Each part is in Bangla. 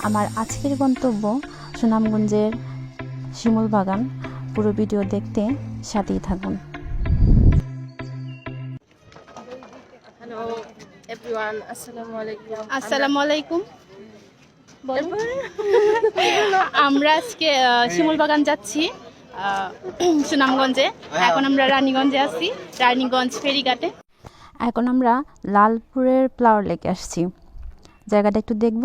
আমার আজকের গন্তব্য সুনামগঞ্জের শিমুল বাগান। পুরো ভিডিও দেখতে সাথেই থাকুন। হ্যালো এভরিওয়ান, আসসালামু আলাইকুম। আমরা আজকে শিমুল বাগান যাচ্ছি সুনামগঞ্জে। এখন আমরা রানীগঞ্জে আছি, রানীগঞ্জ ফেরিঘাটে। এখন আমরা লালপুরের ফ্লাওয়ার লেকে আসছি। জায়গাটা একটু দেখব,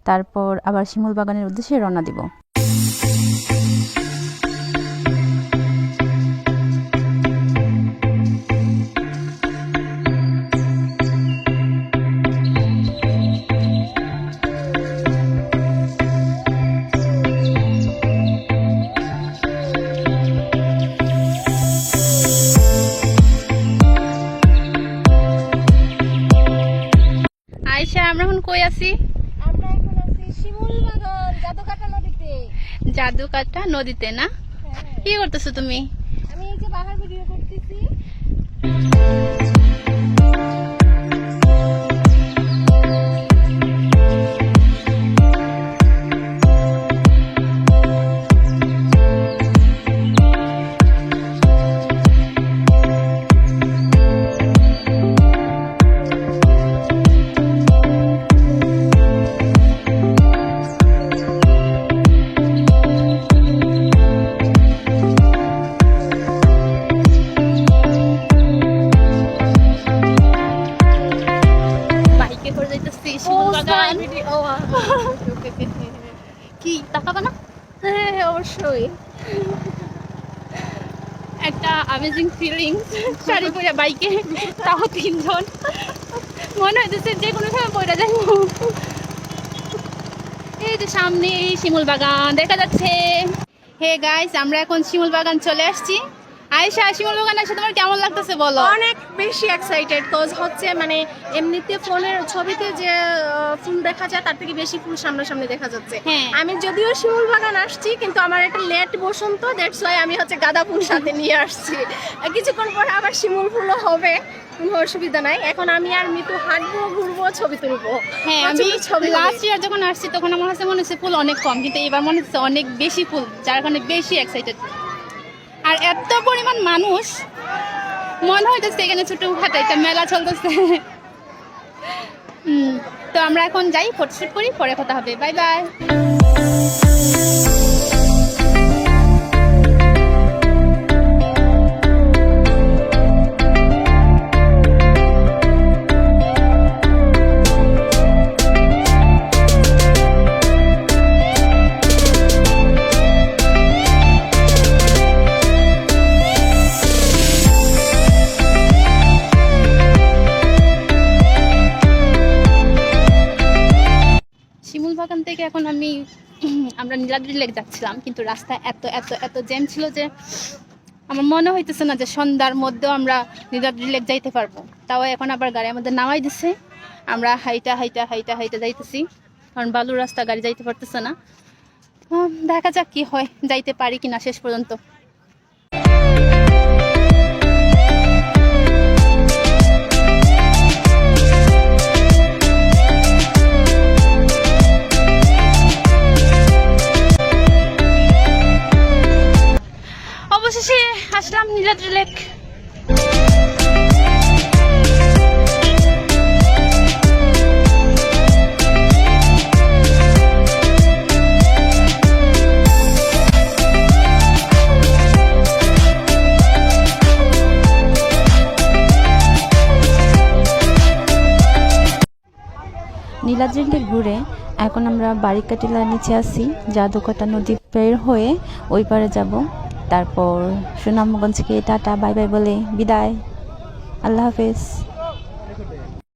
তারপর আবার শিমুল বাগানের উদ্দেশ্যে রওনা দিব। আয়শা, আমরা এখন কই আছি? আমরা এখন আছি শিমুল বাগান জাদুকাটা নদীতে। জাদুকাটা নদীতে না? কি করতেছো তুমি? আমি এই যে বাগান ভিডিও করতেছি। কি তাকাবা না? হ্যাঁ অবশ্যই, একটা অ্যামেজিং ফিলিং। শাড়ি পরে বাইকে, তাও তিনজন, মনে হইতেছে যে কোনো সময় পড়ে যাই। এই যে সামনে এই শিমুল বাগান দেখা যাচ্ছে। হে গাইস, আমরা এখন শিমুল বাগান চলে আসছি। আয়েশা, শিমুল বাগান এসে তোমার কেমন লাগতেছে বলো? অনেক বেশি এক্সাইটেড। কজ হচ্ছে মানে এমনিতে ফোনের ছবিতে যে ফুল দেখা যায় তার থেকে বেশি ফুল সামনাসামনি দেখা যাচ্ছে। হ্যাঁ। আমি যদিও শিমুল বাগান আসছি, কিন্তু আমার একটা লেট বসন্ত, দ্যাটস ওয়াই আমি হচ্ছে গাঁদা ফুল সাথে নিয়ে আসছি। কিছুক্ষণ পরে আবার শিমুল ফুলও হবে, কোনো অসুবিধা নাই। এখন আমি আর মিতু হাঁটবো, ঘুরবো, ছবি তুলবো। হ্যাঁ, আমি লাস্ট ইয়ার যখন আসছি তখন আমার কাছে মনে হচ্ছে ফুল অনেক কম, কিন্তু এবার মনে হচ্ছে অনেক বেশি ফুল, যার কারণে বেশি এক্সাইটেড। আর এত পরিমাণ মানুষ, মনে হইতেছে এখানে ছোটখাটো একটা মেলা চলতেছে। তো আমরা এখন যাই, ফটোশুট করি, পরে কথা হবে। Bye bye. শিমুল বাগান থেকে এখন আমরা নীলাদ্রি লেক যাচ্ছিলাম, কিন্তু রাস্তায় এত এত এত জ্যাম ছিল যে আমার মনে হইতেছে না যে সন্ধ্যার মধ্যেও আমরা নীলাদ্রি লেক যাইতে পারবো। তাও এখন আবার গাড়ি আমাদের নামাই দিছে, আমরা হাইটা হাইটা হাইটা হাইটা যাইতেছি, কারণ বালুর রাস্তা, গাড়ি যাইতে পারতেছে না। দেখা যাক কি হয়, যাইতে পারি কিনা শেষ পর্যন্ত। অবশেষে আসলাম নীলাদ্রি লেক। নীলাদ্রি লেক ঘুরে এখন আমরা বারিকাটিলার নিচে আছি। জাদুকাটা নদী পের হয়ে ওই পারে যাব, তারপর সুনামগঞ্জকে টাটা বাই বাই বলে বিদায়। আল্লাহ হাফেজ।